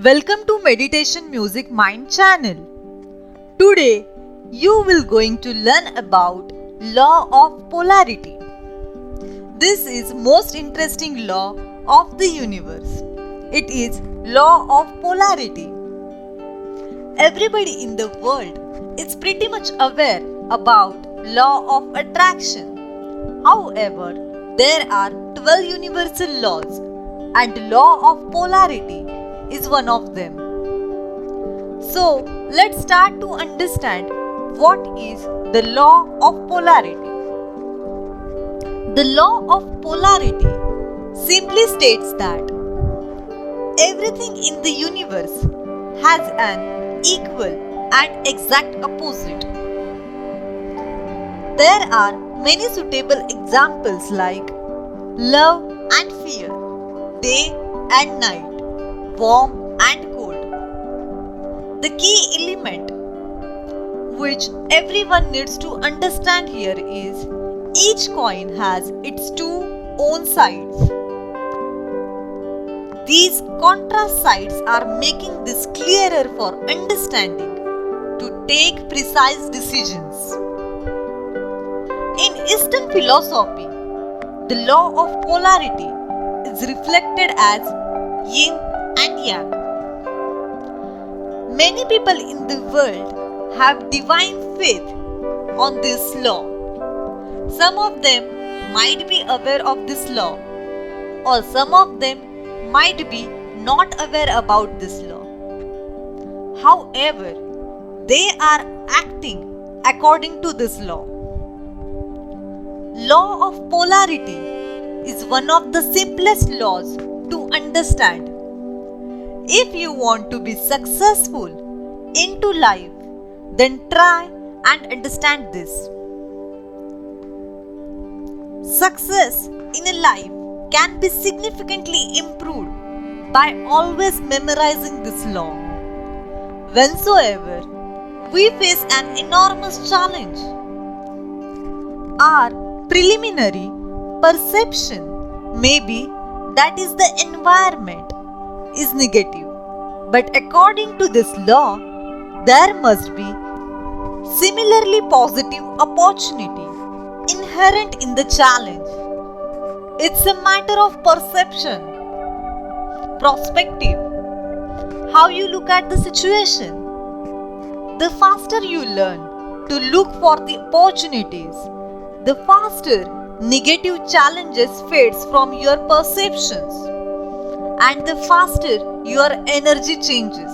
Welcome to Meditation Music Mind channel. Today you will going to learn about law of polarity. This is most interesting law of the universe. It is law of polarity. Everybody in the world is pretty much aware about law of attraction. However, there are 12 universal laws and law of polarity is one of them. So, let's start to understand what is the law of polarity. The law of polarity simply states that everything in the universe has an equal and exact opposite. There are many suitable examples like love and fear, day and night, warm and cold. The key element which everyone needs to understand here is each coin has its two own sides. These contrast sides are making this clearer for understanding to take precise decisions. In Eastern philosophy, the law of polarity is reflected as yin and yang. Many people in the world have divine faith on this law. Some of them might be aware of this law, or some of them might be not aware about this law. However, they are acting according to this law. Law of polarity is one of the simplest laws to understand. If you want to be successful into life, then try and understand this. Success in a life can be significantly improved by always memorizing this law. Whensoever we face an enormous challenge, our preliminary perception may be that is the environment is negative, but according to this law, there must be similarly positive opportunity inherent in the challenge. It's a matter of perception, perspective, how you look at the situation. The faster you learn to look for the opportunities, the faster negative challenges fades from your perceptions, and the faster your energy changes.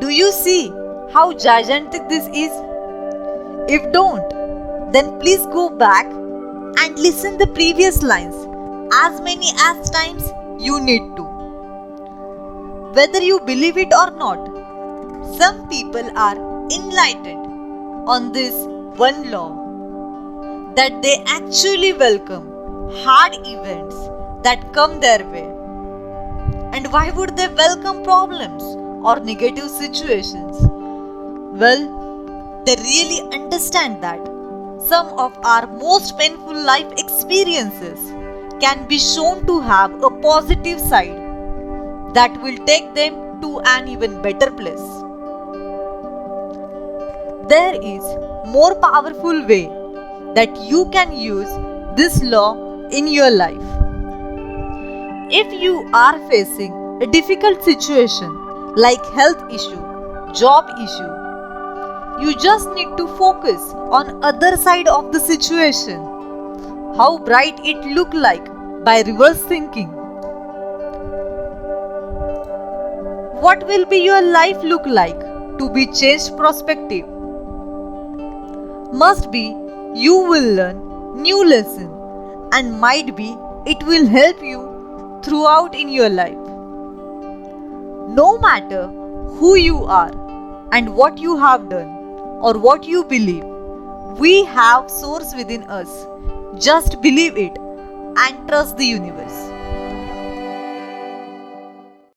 Do you see how gigantic this is? If don't, then please go back and listen the previous lines as many as times you need to. Whether you believe it or not, some people are enlightened on this one law, that they actually welcome hard events that come their way. And why would they welcome problems or negative situations? Well, they really understand that some of our most painful life experiences can be shown to have a positive side that will take them to an even better place. There is more powerful way that you can use this law in your life. If you are facing a difficult situation like health issue, job issue, you just need to focus on other side of the situation, how bright it look like by reverse thinking. What will be your life look like to be changed perspective? Must be you will learn new lesson, and might be it will help you throughout in your life. No matter who you are and what you have done or what you believe, we have source within us. Just believe it and trust the universe.